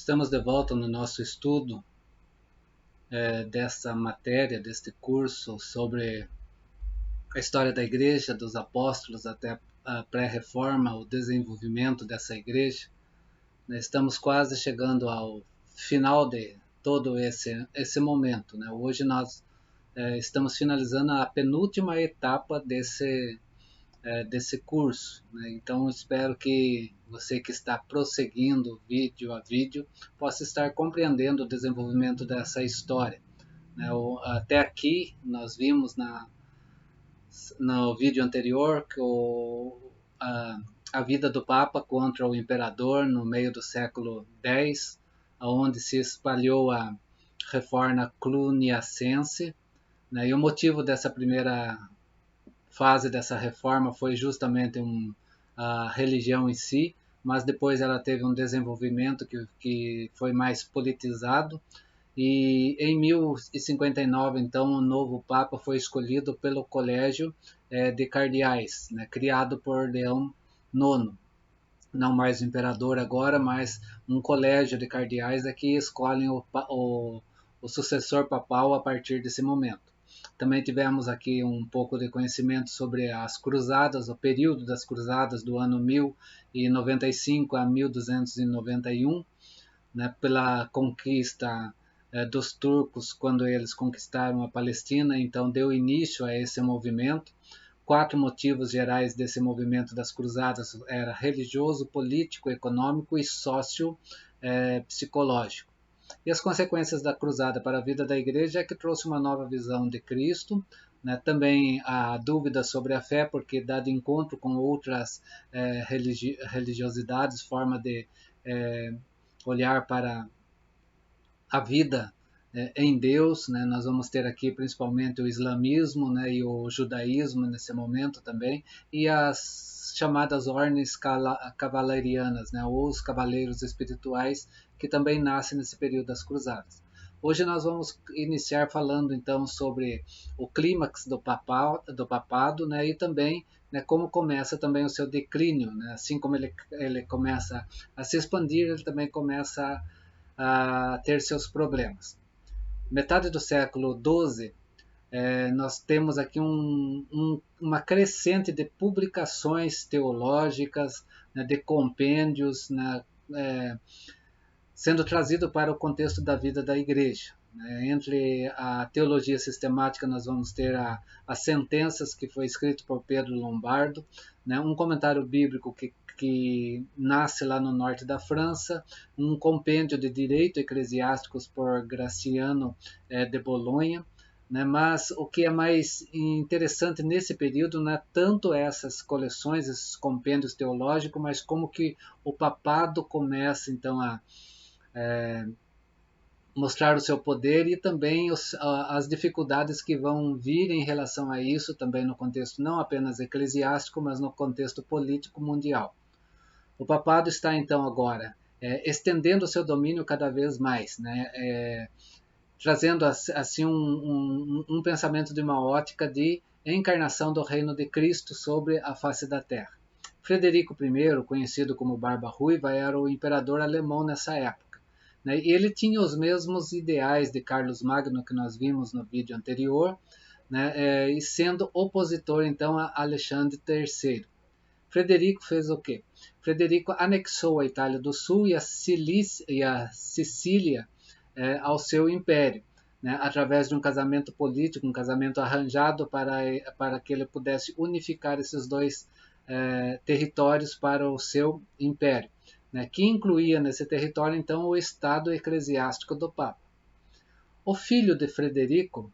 Estamos de volta no nosso estudo dessa matéria, deste curso sobre a história da Igreja, dos apóstolos até a pré-reforma, o desenvolvimento dessa Igreja. Estamos quase chegando ao final de todo esse momento. Hoje nós estamos finalizando a penúltima etapa desse curso. Então, espero que você que está prosseguindo vídeo a vídeo possa estar compreendendo o desenvolvimento dessa história. Até aqui, nós vimos no vídeo anterior que a vida do Papa contra o Imperador no meio do século X, onde se espalhou a Reforma Cluniacense, e o motivo dessa primeira fase dessa reforma foi justamente a religião em si, mas depois ela teve um desenvolvimento que foi mais politizado, e em 1059, então, o novo Papa foi escolhido pelo Colégio de Cardeais, criado por Leão IX, não mais o imperador agora, mas um colégio de cardeais que escolhem o sucessor papal a partir desse momento. Também tivemos aqui um pouco de conhecimento sobre as cruzadas, o período das cruzadas do ano 1095 a 1291, pela conquista dos turcos, quando eles conquistaram a Palestina. Então deu início a esse movimento. 4 motivos gerais desse movimento das cruzadas era religioso, político, econômico e psicológico. E as consequências da cruzada para a vida da igreja é que trouxe uma nova visão de Cristo, também a dúvida sobre a fé, porque dado encontro com outras religiosidades, forma de olhar para a vida em Deus, nós vamos ter aqui principalmente o islamismo, e o judaísmo nesse momento também, e as chamadas ordens cavalerianas, ou os cavaleiros espirituais, que também nascem nesse período das cruzadas. Hoje nós vamos iniciar falando então sobre o clímax do papado, e também como começa também o seu declínio, assim como ele começa a se expandir, ele também começa a ter seus problemas. Metade do século XII, nós temos aqui uma crescente de publicações teológicas, de compêndios, sendo trazido para o contexto da vida da igreja. Entre a teologia sistemática, nós vamos ter as sentenças, que foi escrito por Pedro Lombardo, um comentário bíblico que nasce lá no norte da França, um compêndio de direito eclesiásticos por Graciano de Bolonha, mas o que é mais interessante nesse período não é tanto essas coleções, esses compêndios teológicos, mas como que o papado começa então a mostrar o seu poder, e também as dificuldades que vão vir em relação a isso, também no contexto não apenas eclesiástico, mas no contexto político mundial. O papado está então agora estendendo o seu domínio cada vez mais, trazendo assim um pensamento de uma ótica de encarnação do reino de Cristo sobre a face da terra. Frederico I, conhecido como Barba Ruiva, era o imperador alemão nessa época. E ele tinha os mesmos ideais de Carlos Magno que nós vimos no vídeo anterior, e sendo opositor então a Alexandre III. Frederico fez o quê? Frederico anexou a Itália do Sul e a Sicília ao seu império, através de um casamento político, um casamento arranjado para que ele pudesse unificar esses dois territórios para o seu império, que incluía nesse território então o estado eclesiástico do Papa. O filho de Frederico,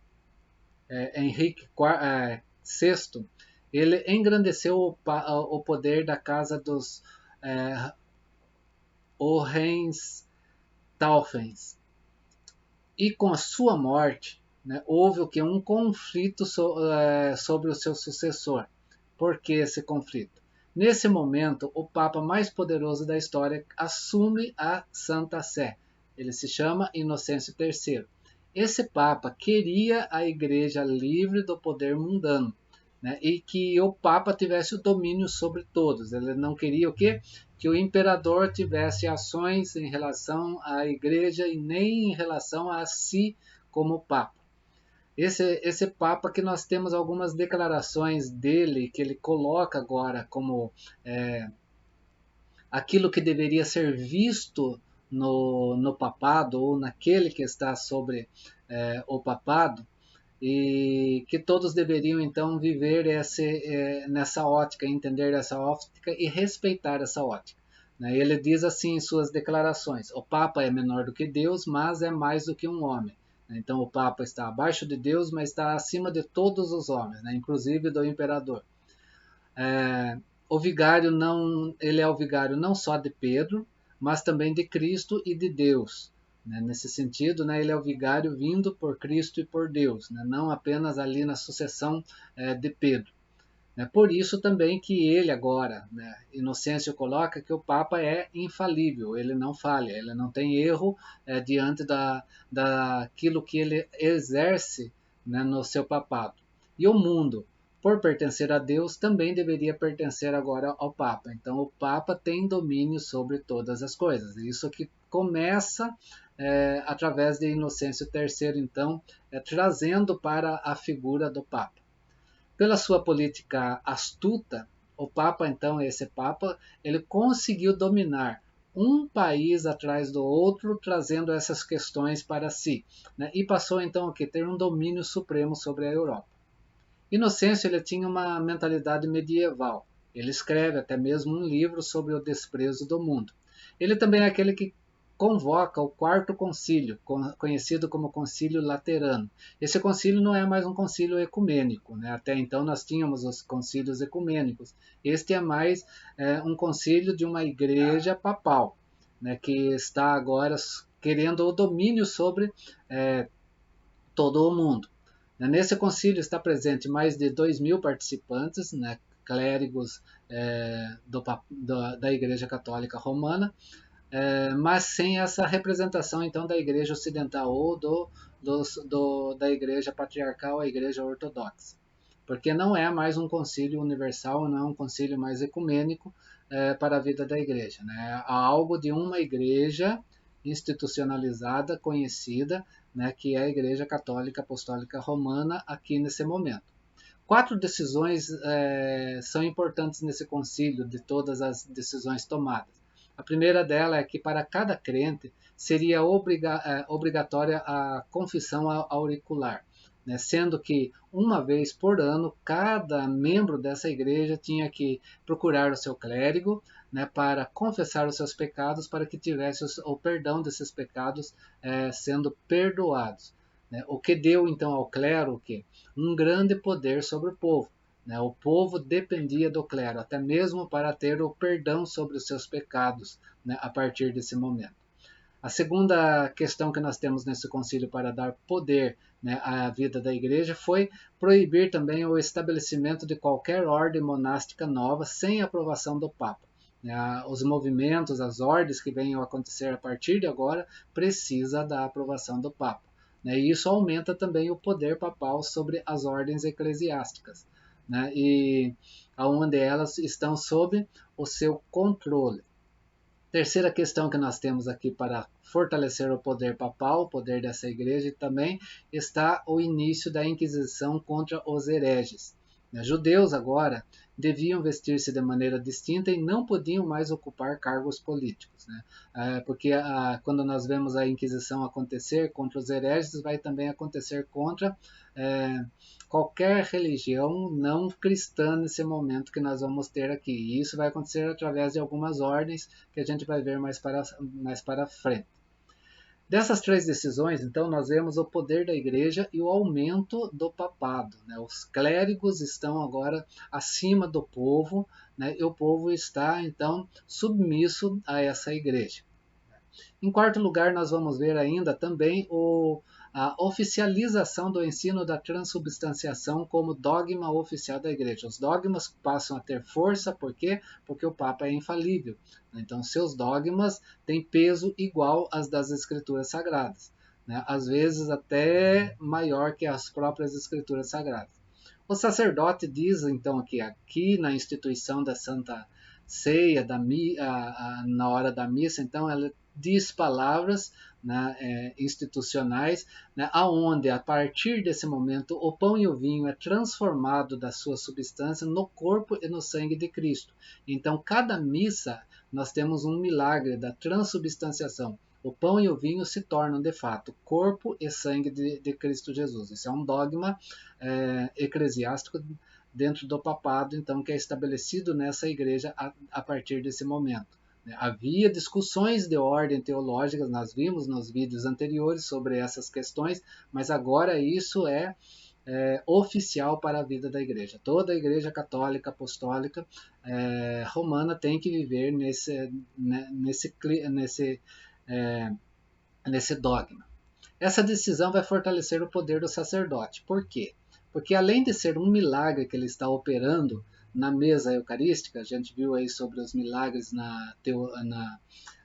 Henrique VI, ele engrandeceu o poder da casa dos Hohenstaufens, e com a sua morte houve um conflito sobre o seu sucessor. Por que esse conflito? Nesse momento, o Papa mais poderoso da história assume a Santa Sé. Ele se chama Inocêncio III. Esse Papa queria a Igreja livre do poder mundano. né, e que o Papa tivesse o domínio sobre todos. Ele não queria o quê? Que o imperador tivesse ações em relação à Igreja e nem em relação a si como Papa. Esse Papa que nós temos algumas declarações dele que ele coloca agora como aquilo que deveria ser visto no papado ou naquele que está sobre o papado, e que todos deveriam então viver nessa ótica, entender essa ótica e respeitar essa ótica. Né? Ele diz assim em suas declarações: o Papa é menor do que Deus, mas é mais do que um homem. Então o Papa está abaixo de Deus, mas está acima de todos os homens, né? Inclusive do imperador. O vigário não, ele é o vigário não só de Pedro, mas também de Cristo e de Deus. Né? Nesse sentido, né, ele é o vigário vindo por Cristo e por Deus, né? Não apenas ali na sucessão de Pedro. Né? Por isso também que ele agora, né, Inocêncio coloca que o Papa é infalível, ele não falha, ele não tem erro diante daquilo que ele exerce, né, no seu papado. E o mundo, por pertencer a Deus, também deveria pertencer agora ao Papa. Então o Papa tem domínio sobre todas as coisas. Isso que começa através de Inocêncio III, então, trazendo para a figura do Papa. Pela sua política astuta, o Papa, então, esse Papa, ele conseguiu dominar um país atrás do outro, trazendo essas questões para si, né? E passou então a ter um domínio supremo sobre a Europa. Inocêncio ele tinha uma mentalidade medieval. Ele escreve até mesmo um livro sobre o desprezo do mundo. Ele também é aquele que convoca o quarto concílio, conhecido como Concílio Laterano. Esse concílio não é mais um concílio ecumênico, né? Até então nós tínhamos os concílios ecumênicos. Este é mais um concílio de uma igreja papal, né? Que está agora querendo o domínio sobre todo o mundo. Nesse concílio está presente mais de 2.000 participantes, né? Clérigos da Igreja Católica Romana, mas sem essa representação então da Igreja Ocidental ou da Igreja Patriarcal, a Igreja Ortodoxa, porque não é mais um concílio universal, não é um concílio mais ecumênico para a vida da Igreja, né? Há algo de uma Igreja institucionalizada, conhecida, né, que é a Igreja Católica Apostólica Romana aqui nesse momento. 4 decisões são importantes nesse concílio, de todas as decisões tomadas. A primeira dela é que para cada crente seria obrigatória a confissão auricular, né? Sendo que uma vez por ano cada membro dessa igreja tinha que procurar o seu clérigo, né, para confessar os seus pecados, para que tivesse o perdão desses pecados sendo perdoados. Né? O que deu então ao clero o quê? Um grande poder sobre o povo. Né? O povo dependia do clero, até mesmo para ter o perdão sobre os seus pecados, né, a partir desse momento. A segunda questão que nós temos nesse concílio para dar poder, né, à vida da igreja foi proibir também o estabelecimento de qualquer ordem monástica nova sem aprovação do Papa. Os movimentos, as ordens que venham a acontecer a partir de agora precisa da aprovação do Papa. Né, e isso aumenta também o poder papal sobre as ordens eclesiásticas, né, e onde elas estão sob o seu controle. Terceira questão que nós temos aqui para fortalecer o poder papal, o poder dessa igreja, e também está o início da Inquisição contra os hereges. Os judeus agora deviam vestir-se de maneira distinta e não podiam mais ocupar cargos políticos, né? Porque quando nós vemos a Inquisição acontecer contra os hereges, vai também acontecer contra qualquer religião não cristã nesse momento que nós vamos ter aqui. E isso vai acontecer através de algumas ordens que a gente vai ver mais para frente. Dessas 3 decisões, então, nós vemos o poder da igreja e o aumento do papado. Né? Os clérigos estão agora acima do povo, né? E o povo está, então, submisso a essa igreja. Em quarto lugar, nós vamos ver ainda também a oficialização do ensino da transubstanciação como dogma oficial da igreja. Os dogmas passam a ter força, por quê? Porque o Papa é infalível. Então, seus dogmas têm peso igual às das Escrituras Sagradas, né? Às vezes até maior que as próprias Escrituras Sagradas. O sacerdote diz então que aqui na instituição da Santa Ceia, na hora da missa, então ela diz palavras, né, institucionais, né, aonde a partir desse momento o pão e o vinho é transformado da sua substância no corpo e no sangue de Cristo. Então cada missa nós temos um milagre da transubstanciação. O pão e o vinho se tornam, de fato, corpo e sangue de Cristo Jesus. Isso é um dogma eclesiástico dentro do papado, então, que é estabelecido nessa igreja a partir desse momento. Havia discussões de ordem teológica, nós vimos nos vídeos anteriores sobre essas questões, mas agora isso é oficial para a vida da igreja. Toda a igreja católica, apostólica, romana tem que viver nesse dogma. Essa decisão vai fortalecer o poder do sacerdote. Por quê? Porque além de ser um milagre que ele está operando na mesa eucarística, a gente viu aí sobre os milagres na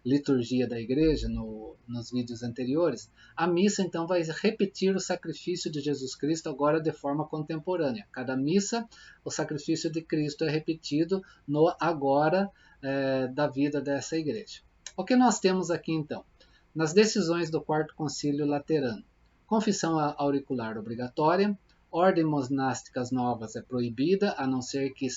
liturgia da igreja, nos vídeos anteriores, a missa então vai repetir o sacrifício de Jesus Cristo agora de forma contemporânea. Cada missa, o sacrifício de Cristo é repetido no agora da vida dessa igreja. O que nós temos aqui então? Nas decisões do Quarto Concílio Laterano, confissão auricular obrigatória, ordem monásticas novas é proibida, a não ser que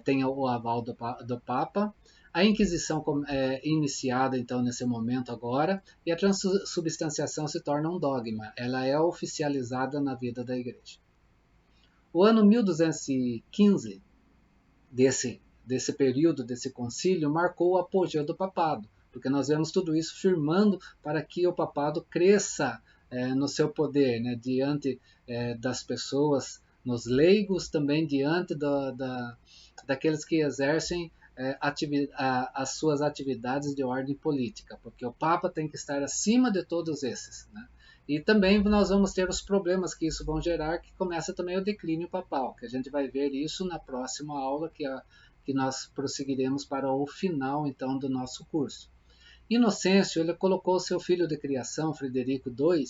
tenha o aval do Papa, a Inquisição é iniciada então nesse momento agora, e a transubstanciação se torna um dogma, ela é oficializada na vida da Igreja. O ano 1215 desse período, desse concílio, marcou o apogeu do papado, porque nós vemos tudo isso firmando para que o papado cresça no seu poder, né, diante das pessoas, nos leigos, também diante daqueles que exercem as suas atividades de ordem política, porque o Papa tem que estar acima de todos esses, né? E também nós vamos ter os problemas que isso vão gerar, que começa também o declínio papal, que a gente vai ver isso na próxima aula, que nós prosseguiremos para o final então do nosso curso. Inocêncio ele colocou seu filho de criação, Frederico II,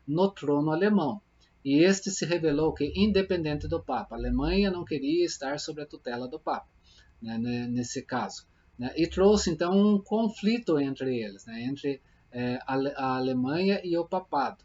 no trono alemão. E este se revelou que, independente do Papa, a Alemanha não queria estar sob a tutela do Papa, né, nesse caso. Né, e trouxe, então, um conflito entre eles, né, entre a Alemanha e o Papado.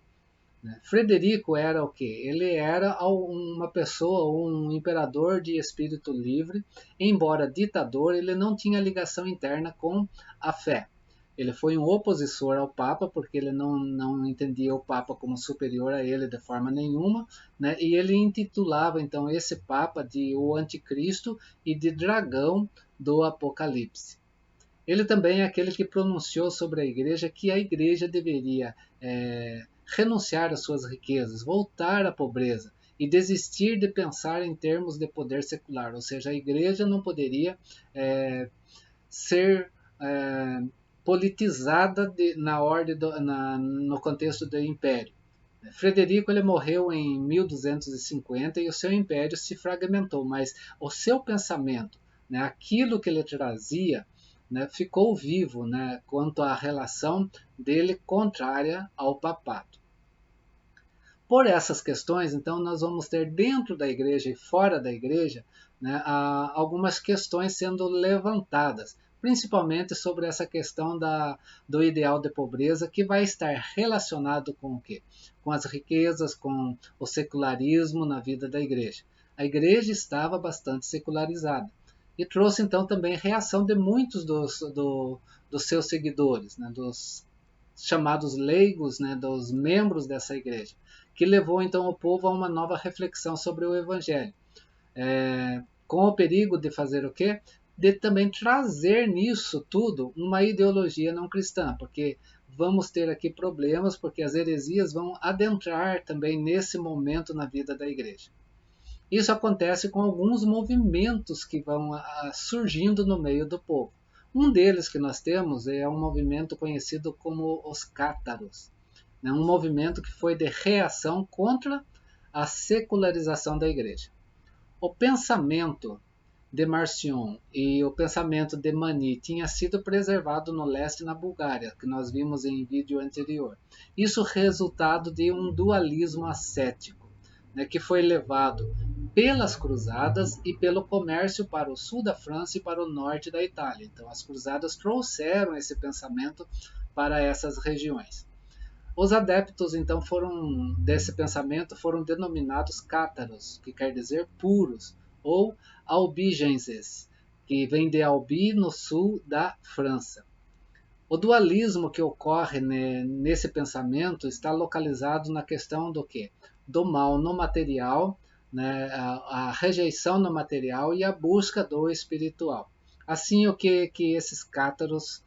Né. Frederico era o quê? Ele era uma pessoa, um imperador de espírito livre, embora ditador, ele não tinha ligação interna com a fé. Ele foi um opositor ao Papa, porque ele não entendia o Papa como superior a ele de forma nenhuma, né? E ele intitulava então esse Papa de o Anticristo e de dragão do Apocalipse. Ele também é aquele que pronunciou sobre a igreja que a igreja deveria renunciar às suas riquezas, voltar à pobreza e desistir de pensar em termos de poder secular, ou seja, a igreja não poderia ser politizada no contexto do império. Frederico ele morreu em 1250 e o seu império se fragmentou, mas o seu pensamento, né, aquilo que ele trazia, né, ficou vivo, né, quanto à relação dele contrária ao papado. Por essas questões, então, nós vamos ter dentro da igreja e fora da igreja, né, algumas questões sendo levantadas, principalmente sobre essa questão do ideal de pobreza, que vai estar relacionado com o quê? Com as riquezas, com o secularismo na vida da igreja. A igreja estava bastante secularizada e trouxe então também reação de muitos dos seus seguidores, né, dos chamados leigos, né, dos membros dessa igreja, que levou então o povo a uma nova reflexão sobre o evangelho, com o perigo de fazer o quê? De também trazer nisso tudo uma ideologia não cristã, porque vamos ter aqui problemas, porque as heresias vão adentrar também nesse momento na vida da igreja. Isso acontece com alguns movimentos que vão surgindo no meio do povo. Um deles que nós temos é um movimento conhecido como os cátaros, né? Um movimento que foi de reação contra a secularização da igreja. O pensamento de Marcion e o pensamento de Mani tinha sido preservado no leste, na Bulgária, que nós vimos em vídeo anterior. Isso resultado de um dualismo ascético. né, que foi levado pelas cruzadas e pelo comércio para o sul da França e para o norte da Itália. Então, as cruzadas trouxeram esse pensamento para essas regiões. Os adeptos, então, desse pensamento foram denominados cátaros, que quer dizer puros, ou albigenses, que vem de Albi, no sul da França. O dualismo que ocorre, né, nesse pensamento está localizado na questão do quê? Do mal no material, né, a rejeição no material e a busca do espiritual. Assim, o que esses cátaros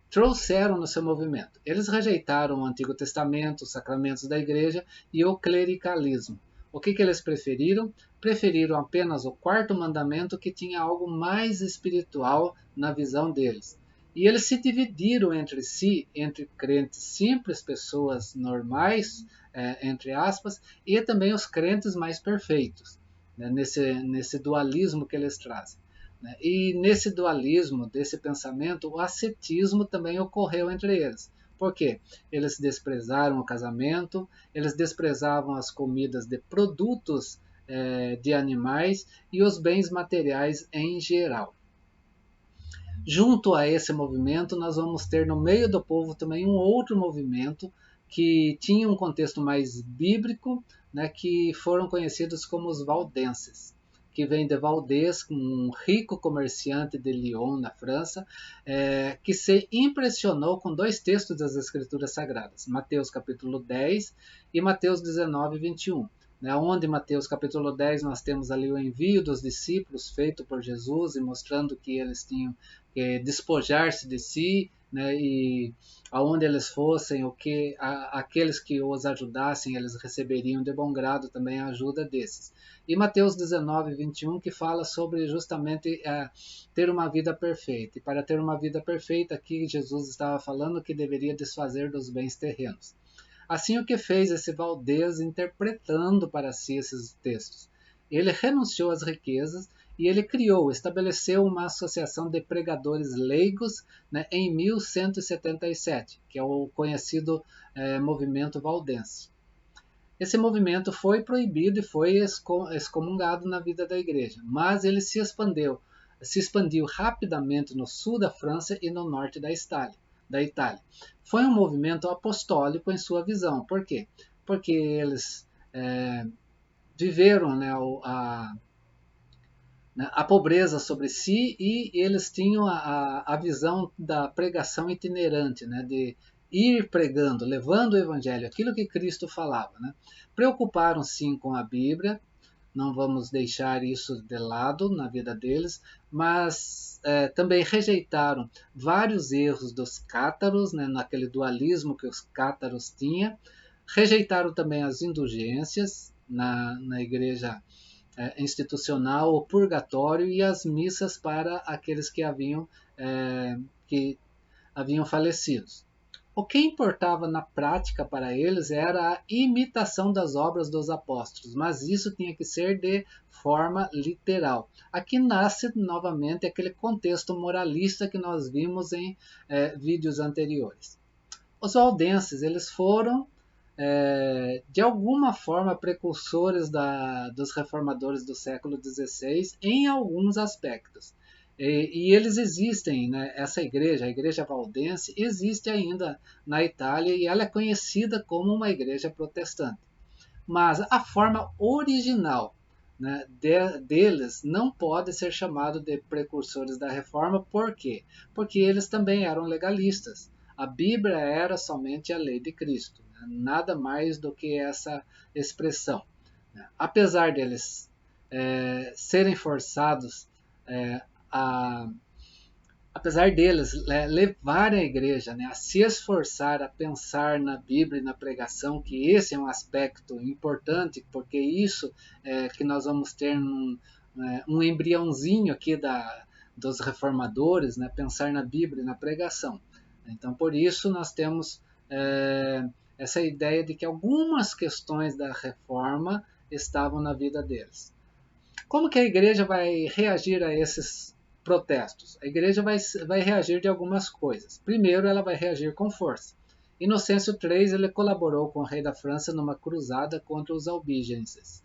trouxeram no seu movimento? Eles rejeitaram o Antigo Testamento, os sacramentos da igreja e o clericalismo. O que eles preferiram? Preferiram apenas o quarto mandamento, que tinha algo mais espiritual na visão deles. E eles se dividiram entre si, entre crentes simples, pessoas normais, entre aspas, e também os crentes mais perfeitos, né, nesse dualismo que eles trazem. E nesse dualismo, desse pensamento, o ascetismo também ocorreu entre eles. Por quê? Eles desprezaram o casamento, eles desprezavam as comidas de produtos de animais e os bens materiais em geral. Junto a esse movimento, nós vamos ter no meio do povo também um outro movimento que tinha um contexto mais bíblico, né, que foram conhecidos como os valdenses, que vem de Valdez, um rico comerciante de Lyon, na França, que se impressionou com dois textos das Escrituras Sagradas, Mateus capítulo 10 e Mateus 19, 21. Onde Mateus capítulo 10 nós temos ali o envio dos discípulos feito por Jesus e mostrando que eles tinham que despojar-se de si, né, e aonde eles fossem, aqueles que os ajudassem, eles receberiam de bom grado também a ajuda desses. E Mateus 19, 21, que fala sobre justamente ter uma vida perfeita. E para ter uma vida perfeita, aqui Jesus estava falando que deveria desfazer dos bens terrenos. Assim, o que fez esse Valdez interpretando para si esses textos? Ele renunciou às riquezas e ele estabeleceu uma associação de pregadores leigos, né, em 1177, que é o conhecido movimento valdense. Esse movimento foi proibido e foi excomungado na vida da igreja, mas ele se expandiu rapidamente no sul da França e no norte da Itália. Foi um movimento apostólico em sua visão. Por quê? Porque eles viveram, né, a pobreza sobre si e eles tinham a visão da pregação itinerante, né, de ir pregando, levando o evangelho, aquilo que Cristo falava. Né. Preocuparam sim com a Bíblia, não vamos deixar isso de lado na vida deles, mas também rejeitaram vários erros dos cátaros, né, naquele dualismo que os cátaros tinham, rejeitaram também as indulgências na igreja institucional, o purgatório e as missas para aqueles que haviam falecido. O que importava na prática para eles era a imitação das obras dos apóstolos, mas isso tinha que ser de forma literal. Aqui nasce novamente aquele contexto moralista que nós vimos em vídeos anteriores. Os valdenses, eles foram de alguma forma precursores dos reformadores do século XVI em alguns aspectos. E eles existem, né? Essa igreja, a igreja valdense, existe ainda na Itália e ela é conhecida como uma igreja protestante. Mas a forma original, né, deles não pode ser chamado de precursores da reforma. Por quê? Porque eles também eram legalistas. A Bíblia era somente a lei de Cristo, né? Nada mais do que essa expressão. Apesar deles serem forçados a apesar deles levarem a igreja, né, a se esforçar a pensar na Bíblia e na pregação, que esse é um aspecto importante, porque isso que nós vamos ter um embriãozinho aqui dos reformadores, né, pensar na Bíblia e na pregação. Então, por isso, nós temos essa ideia de que algumas questões da reforma estavam na vida deles. Como que a igreja vai reagir a esses protestos? A igreja vai reagir de algumas coisas. Primeiro, ela vai reagir com força. Inocêncio III ele colaborou com o rei da França numa cruzada contra os albigenses,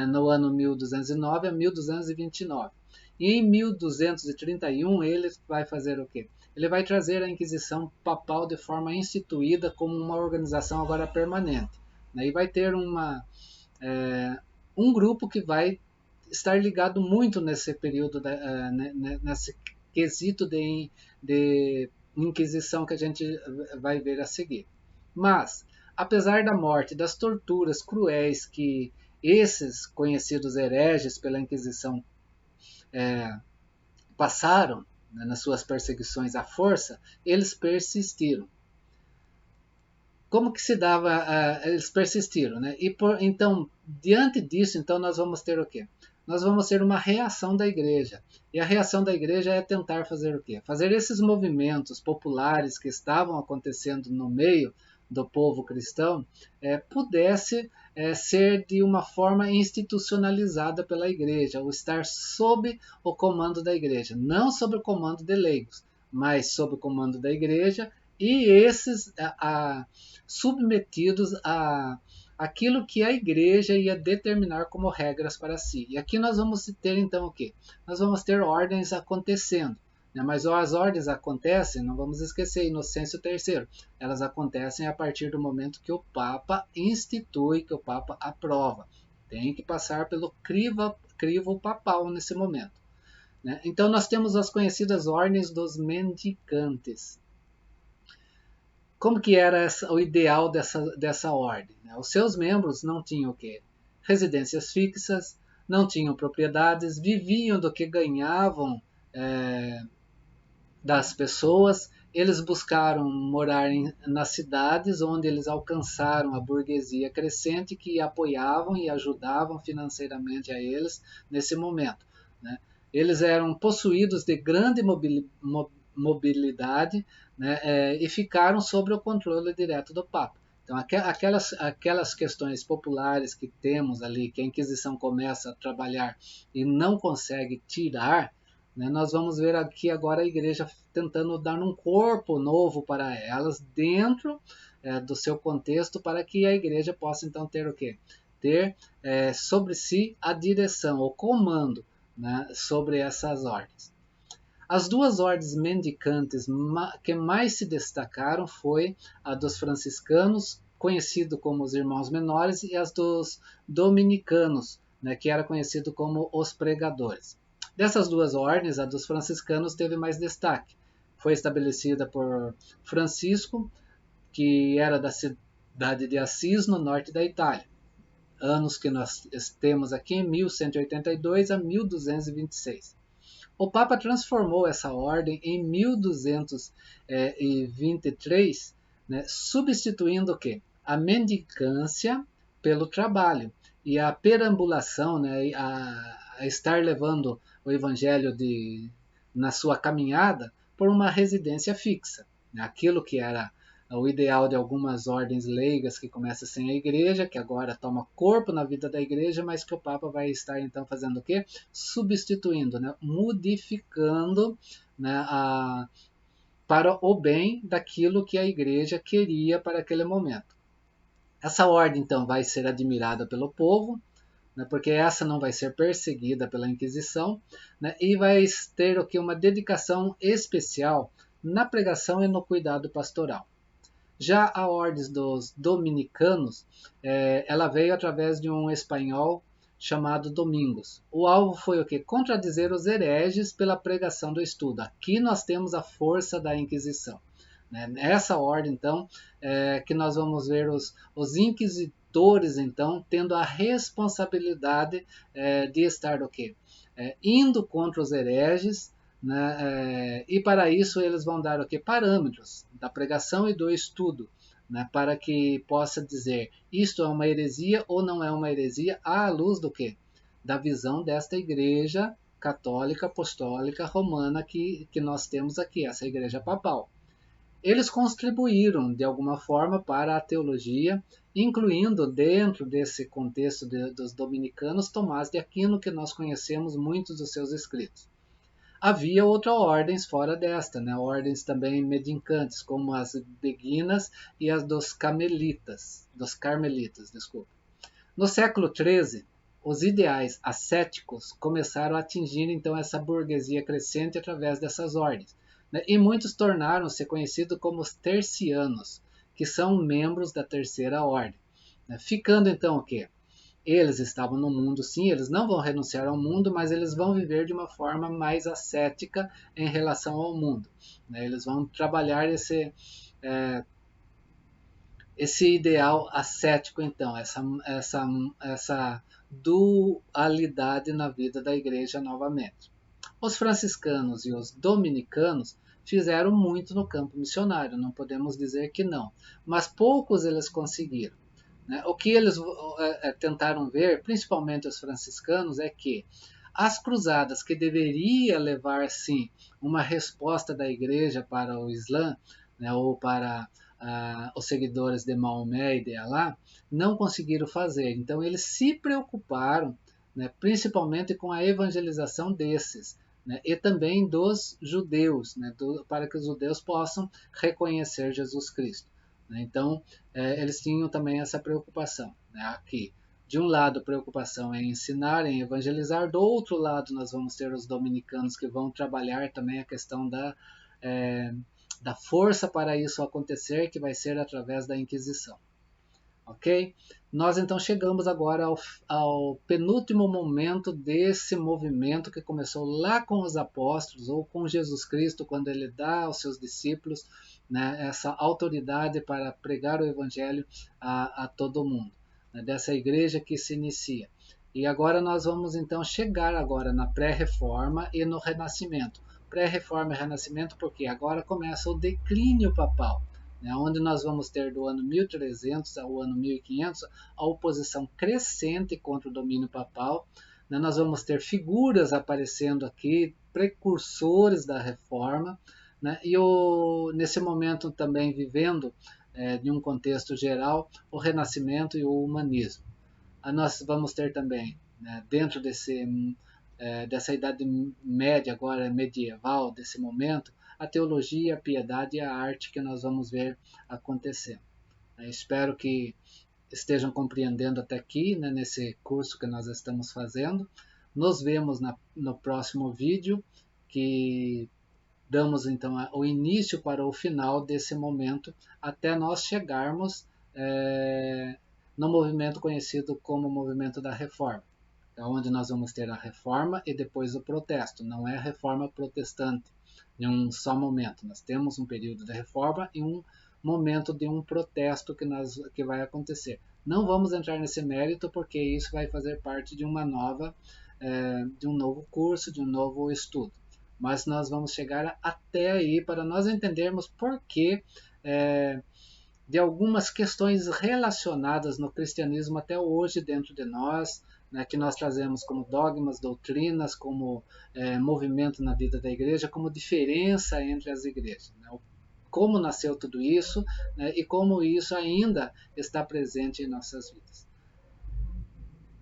no ano 1209 a 1229. E em 1231 ele vai fazer o quê? Ele vai trazer a Inquisição Papal de forma instituída como uma organização agora permanente. E vai ter um grupo que vai estar ligado muito nesse período, nesse quesito de Inquisição que a gente vai ver a seguir. Mas, apesar da morte, das torturas cruéis que esses conhecidos hereges pela Inquisição passaram, nas suas perseguições à força, eles persistiram. Como que se dava? Eles persistiram, né? Então, diante disso, então nós vamos ter o quê? Nós vamos ter uma reação da igreja. E a reação da igreja é tentar fazer o quê? Fazer esses movimentos populares que estavam acontecendo no meio do povo cristão pudesse ser de uma forma institucionalizada pela igreja, ou estar sob o comando da igreja, não sob o comando de leigos, mas sob o comando da igreja, e esses submetidos a aquilo que a igreja ia determinar como regras para si. E aqui nós vamos ter então o quê? Nós vamos ter ordens acontecendo. Mas as ordens acontecem, não vamos esquecer, Inocêncio III, elas acontecem a partir do momento que o Papa institui, que o Papa aprova. Tem que passar pelo crivo papal nesse momento. Então nós temos as conhecidas ordens dos mendicantes. Como que era o ideal dessa ordem? Os seus membros não tinham o quê? Residências fixas, não tinham propriedades, viviam do que ganhavam das pessoas. Eles buscaram morar nas cidades onde eles alcançaram a burguesia crescente que apoiavam e ajudavam financeiramente a eles nesse momento. Eles eram possuídos de grande mobilidade, e ficaram sob o controle direto do Papa. Então, aquelas questões populares que temos ali, que a Inquisição começa a trabalhar e não consegue tirar, nós vamos ver aqui agora a Igreja tentando dar um corpo novo para elas, dentro do seu contexto, para que a Igreja possa então ter o quê? Ter sobre si a direção, o comando, sobre essas ordens. As duas ordens mendicantes que mais se destacaram foi a dos franciscanos, conhecido como os irmãos menores, e as dos dominicanos, que era conhecido como os pregadores. Dessas duas ordens, a dos franciscanos teve mais destaque. Foi estabelecida por Francisco, que era da cidade de Assis, no norte da Itália. Anos que nós temos aqui em 1182 a 1226. O Papa transformou essa ordem em 1223, substituindo o quê? A mendicância pelo trabalho e a perambulação, a estar levando o evangelho na sua caminhada por uma residência fixa. Aquilo que era o ideal de algumas ordens leigas que começa sem a igreja, que agora toma corpo na vida da igreja, mas que o Papa vai estar então fazendo o quê? Substituindo, modificando, para o bem daquilo que a igreja queria para aquele momento. Essa ordem então vai ser admirada pelo povo, porque essa não vai ser perseguida pela Inquisição, e vai ter o que? Uma dedicação especial na pregação e no cuidado pastoral. Já a ordem dos dominicanos, ela veio através de um espanhol chamado Domingos. O alvo foi o quê? Contradizer os hereges pela pregação do estudo. Aqui nós temos a força da Inquisição. Nessa ordem, então, que nós vamos ver os inquisidores, então, tendo a responsabilidade de estar o quê? Indo contra os hereges, e para isso eles vão dar o que? Parâmetros da pregação e do estudo, para que possa dizer isto é uma heresia ou não é uma heresia, à luz do que? Da visão desta igreja católica, apostólica, romana que nós temos aqui, essa igreja papal. Eles contribuíram de alguma forma para a teologia, incluindo dentro desse contexto dos dominicanos Tomás de Aquino, que nós conhecemos muitos dos seus escritos. Havia outras ordens fora desta, né? Ordens também mendicantes, como as beguinas e as dos carmelitas, desculpa. No século XIII, os ideais ascéticos começaram a atingir então essa burguesia crescente através dessas ordens, né? E muitos tornaram-se conhecidos como os tercianos, que são membros da terceira ordem, né? Ficando então o quê? Eles estavam no mundo, sim, eles não vão renunciar ao mundo, mas eles vão viver de uma forma mais ascética em relação ao mundo, né? Eles vão trabalhar esse ideal ascético, então, essa dualidade na vida da igreja novamente. Os franciscanos e os dominicanos fizeram muito no campo missionário, não podemos dizer que não, mas poucos eles conseguiram, né? O que eles tentaram ver, principalmente os franciscanos, é que as cruzadas, que deveria levar sim uma resposta da igreja para o Islã, né, ou para os seguidores de Maomé e de Alá, não conseguiram fazer. Então eles se preocuparam, né, principalmente com a evangelização desses, né, e também dos judeus, né, para que os judeus possam reconhecer Jesus Cristo, né? Então eles tinham também essa preocupação, né, aqui. De um lado, a preocupação é ensinar, em evangelizar. Do outro lado, nós vamos ter os dominicanos que vão trabalhar também a questão da força para isso acontecer, que vai ser através da Inquisição. Ok? Nós então chegamos agora ao penúltimo momento desse movimento que começou lá com os apóstolos, ou com Jesus Cristo, quando ele dá aos seus discípulos, né, essa autoridade para pregar o evangelho a todo mundo, né, dessa igreja que se inicia. E agora nós vamos então chegar agora na pré-reforma e no renascimento. Pré-reforma e renascimento porque agora começa o declínio papal, né, onde nós vamos ter do ano 1300 ao ano 1500 a oposição crescente contra o domínio papal, né. Nós vamos ter figuras aparecendo aqui, precursores da reforma, né, e nesse momento também vivendo de um contexto geral o renascimento e o humanismo. Nós vamos ter também, né, dentro dessa idade média agora medieval, desse momento, a teologia, a piedade e a arte que nós vamos ver acontecer. Espero que estejam compreendendo até aqui, né, nesse curso que nós estamos fazendo. Nos vemos no próximo vídeo, que damos então o início para o final desse momento, até nós chegarmos no movimento conhecido como movimento da reforma, onde nós vamos ter a reforma e depois o protesto. Não é a reforma protestante em um só momento. Nós temos um período de reforma e um momento de um protesto que vai acontecer. Não vamos entrar nesse mérito porque isso vai fazer parte de de um novo curso, de um novo estudo. Mas nós vamos chegar até aí para nós entendermos por que de algumas questões relacionadas no cristianismo até hoje dentro de nós, né, que nós trazemos como dogmas, doutrinas, como movimento na vida da igreja, como diferença entre as igrejas, né, como nasceu tudo isso, né, e como isso ainda está presente em nossas vidas.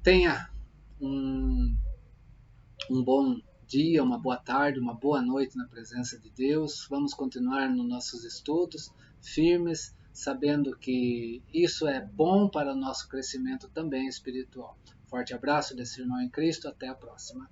Tenha um bom dia, uma boa tarde, uma boa noite na presença de Deus. Vamos continuar nos nossos estudos firmes, sabendo que isso é bom para o nosso crescimento também espiritual. Forte abraço desse irmão em Cristo, até a próxima.